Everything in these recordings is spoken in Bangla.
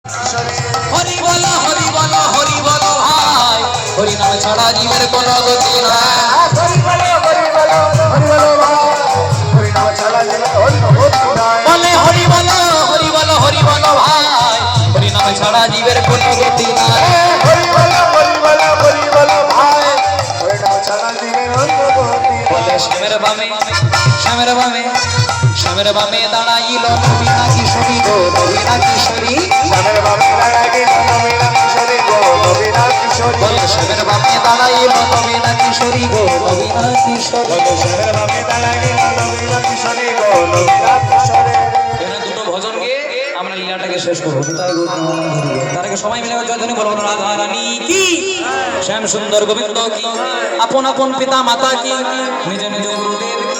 হরি বল হরি বল হরি বল ভাই, হরি নাম ছাড়া জীবের কোনো গতি নাই। হরি বলো হরি বলো হরি বলো ভাই, হরি নাম ছাড়া জীবনে অন্য গতি নাই। বলে হরি বল হরি বল হরি বল ভাই, হরি নাম ছাড়া জীবের কোনো গতি নাই। হরি বলো হরি বলো হরি বলো ভাই, হরি নাম ছাড়া জীবনে অন্য গতি নাই। বলে শ্যামের বামে শ্যামের বামে শ্যামের বামে দাঁড়াইল নবীনা কিশোরী গো নবীনা কিশোরী। শ্যামের বামে দাঁড়াইল নবীনা কিশোরী গো নবীনা কিশোরী। বলে শ্যামের বামে দাঁড়াইল নবীনা কিশোরী গো নবীনা কিশোরী। শ্যামের বামে দাঁড়াইল নবীনা কিশোরী গো নবীনা কিশোরী। এখানে দুটো ভজন গিয়ে আমরা লীলাটাকে শেষ করবো। তার আগে সবাই মিলে জয়ধ্বনি বলবো, রাধা রানী কি, শ্যাম সুন্দর গোবিন্দ কি, আপন আপন পিতা মাতা কি, নিজ নিজ গুরুদেব কি।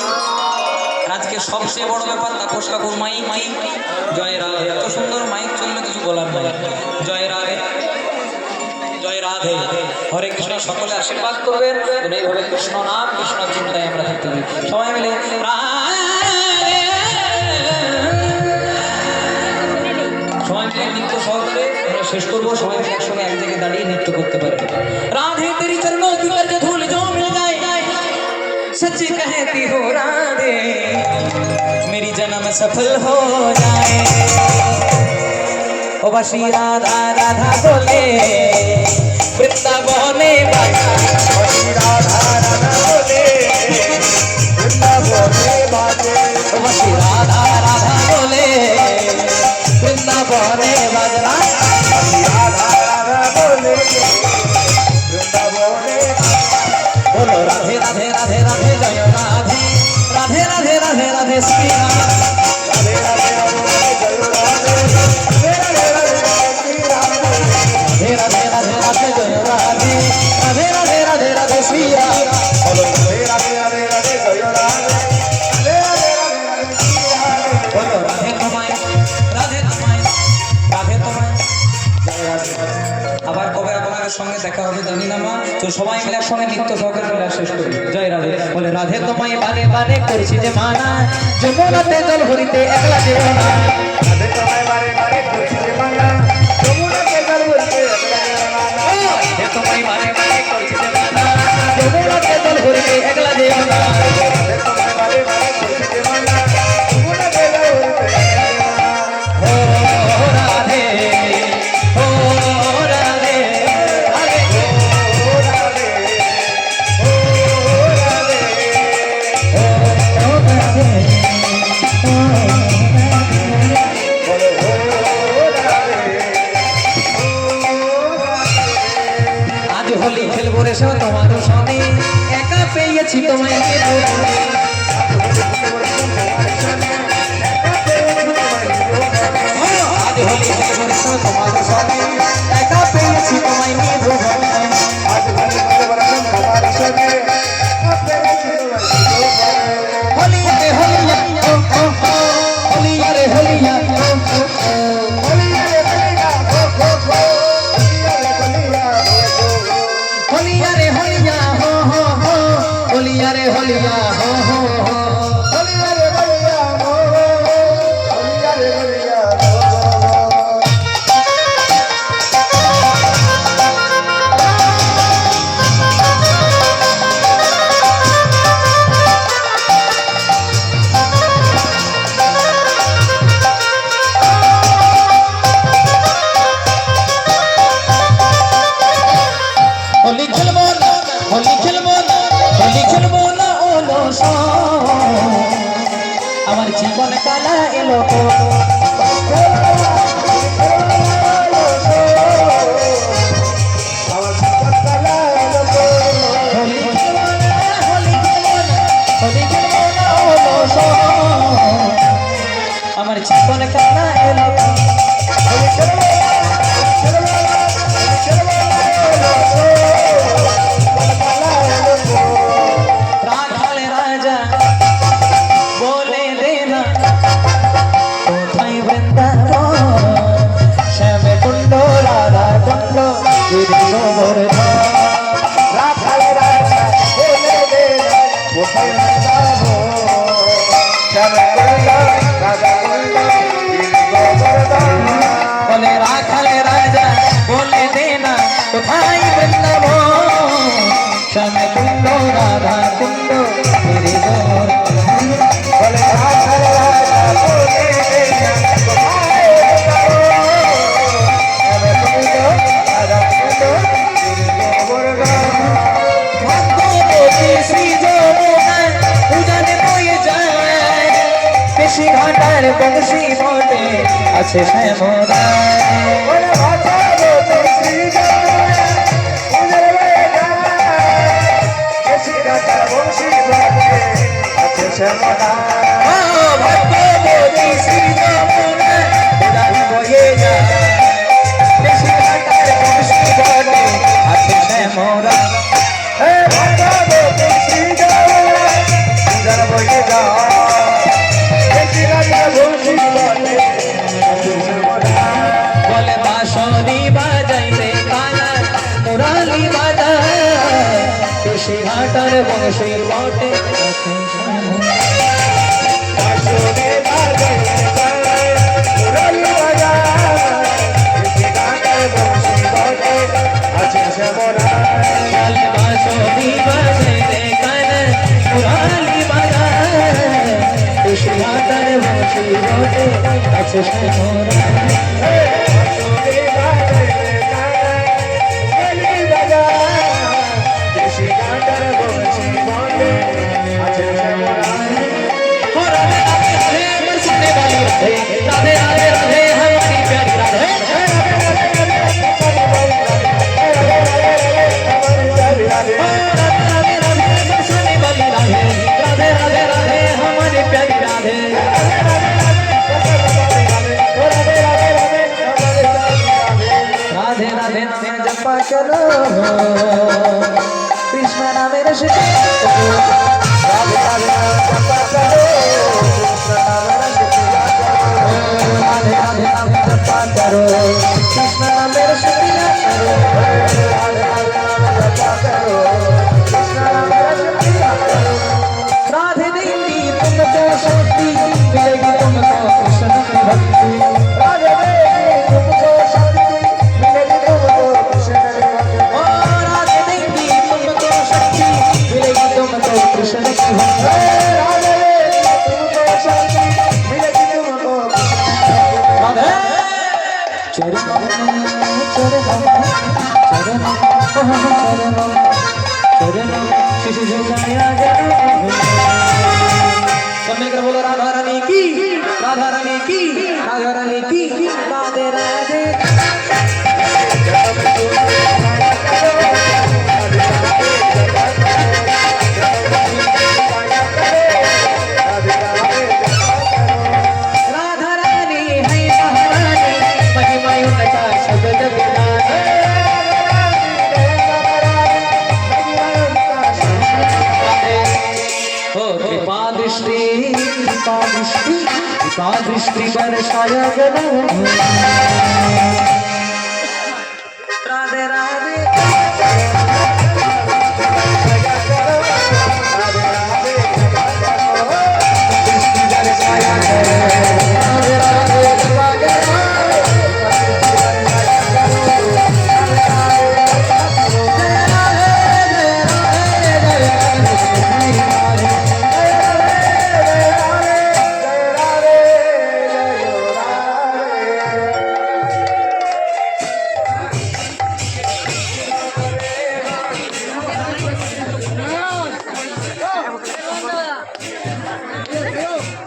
আজকে সবচেয়ে বড় ব্যাপার তাপস ঠাকুর মাইক মাইক জয় রাধে, এত সুন্দর মাইক চললে কিছু বলার নাই। জয় রাধে জয় রাধে, হরে কৃষ্ণ। সকলে আশীর্বাদ করবেন এইভাবে কৃষ্ণ নাম কৃষ্ণ চিন্তায় আমরা থাকতে পারি। সবাই মিলে সবাই মিলে নৃত্য সহকারে আমরা শেষ করবো। সবাই মিলে একসঙ্গে এক জায়গায় দাঁড়িয়ে নৃত্য করতে পারে। রাধে तेरी चरणों की गर्ज धूल जो मिल जाए, सच कहती हो राधे मेरी जन्म सफल हो जाए। ओ बसी राधा राधा बोले वृंदावने बाजा, बसी राधा राधा बोले वृंदावने बाजे। ओ बसी राधा राधा बोले वृंदावने बाजा। बसी राधा राधा बोले वृंदावने बोलो राधे राधे राधे राधे जय राधे, राधे राधे राधे राधे श्री राम। राधे राधे राधे जय राधे, राधे राधे श्री राम। राधे राधे राधे राधे जय राधे, राधे राधे राधे राधे श्री राम। बोलो राधे राधे राधे राधे जय राधे, राधे राधे राधे श्री राम। बोलो राधे তোমায় রাধে তোমায় রাধে তোমায় জয় রাধে। আবার কবে আপনাদের সঙ্গে দেখা হবে জানি না মা, তো সবাই মিলে একসঙ্গে নৃত্য সহকারে মিলে শেষ করি। জয় রাধে। বলে রাধে তোমায় বারে বারে করছি যে মানা, যমুনাতে জল ভরিতে একলা যেও না। রাধে তোমায় বারে বারে করছি যে মানা, যমুনাতে জল ভরিতে একলা যেও না। রাধে তোমায় বারে বারে করছি যে মানা, যমুনাতে জল ভরিতে একলা যেও না। রাধে তোমায় বারে বারে করছি যে মানা, যমুনাতে জল ভরিতে একলা যেও না। ও রাধে ও রাধে রাধে ও রাধে ও রাধে ও রাধে। বলো ও রাধে ও রাধে। আজ হোলি খেলবো রে সো তোমার সনে, একা পেয়েছি তোমায় আজ হোলি খেলবো রে সো তোমার সনে, একা পেয়েছি তোমায় নিয়ে ভুবন। আজ ভালো ভালো বরকম তোমার সঙ্গে আপনি হোলিয়া রে হোলিয়া ও ও ও, হোলিয়া রে হোলিয়া ও ও ও। বলিয়া রে বলিয়া গো গো গো, বলিয়া রে বলিয়া গো গো গো। হোলিয়া রে হোলিয়া হো হো হো, হোলিয়া রে হোলিয়া হো হো হো। বলিয়া রে বলিয়া গো গো গো, বলিয়া রে বলিয়া গো গো গো। হোলি খেলবো না হোলি খেলবো না হোলি খেলবো না ওলো সো, আমার জীবন কালা এলো তো। আমার জীবন কালা এলো গো। হোলি খেলবো না হোলি খেলবো না হোলি খেলবো না ওলো সো, আমার জীবন কালা এলো তো। হোলি খেলবো না, হোলি খেলবো না, হোলি খেলবো না এলো গো। জীবন কালা এলো গো। রাখাল রাজা বলে দেনা কোথায় আছে শ্যামরা ওরে ভাষাবতী শ্রীজয় উজর হয়ে যায় কেশি কাটা বংশী বাজে আছে শ্যামরা ও ভগবতী শ্রী যমুনা উদান বয়ে যায় বেশি ঘাটার বংশী বটে আছে শ্যামরা হে ভাষাবতী শ্রীজয় উজর হয়ে যায় কেশি কাটা বংশী বাজে আছে শ্যামরা বলে বাঁশরি বাজাই রে কানা মুরালি বাজায় বেশি ঘাটার বংশী বটে আছে শ্যামরা আসরে বাজে বাজে মুরলি বাজায় কেশি কাটা বংশী বাজে আছে শ্যামরা বাঁশরি বাজাই রে কানা মুরালি বাজায় বেশি ঘাটার বংশী বটে আছে শ্যামরা राधे राधे राधे हमारी प्यारी राधे राधे राधे बरसाने वाली राधे राधे राधे राधे हमारी प्यारी राधे राधे राधे नाम जपा करो कृष्ण नाम रश राधे राधे जपा करो कृष्ण नाम रस पिया करो राधे राधे नाम जपा करो कृष्ण नाम रश पिया करो राधे राधे जपा करो कृष्ण नाम रस पिया करो राधे देंगी तुमको शक्ति मिलेगी तुमको कृष्ण की भक्ति राधे देवी तुमको शक्ति मिलेगी तुमको कृष्ण की भक्ति ओ राधे देंगी तुमको शक्ति मिलेगी तुमको कृष्ण की भक्ति राधे देवी तुमको शक्ति मिलेगी तुमको राधे चरण शिशु झुकाया सब मिलकर बोलो राधा रानी की राधा रानी की राधा रानी की राधे राधे राधा रानी है महारानी महिमा उनका शब्द बिलाने हो कृपा दृष्टि बरसाया गगन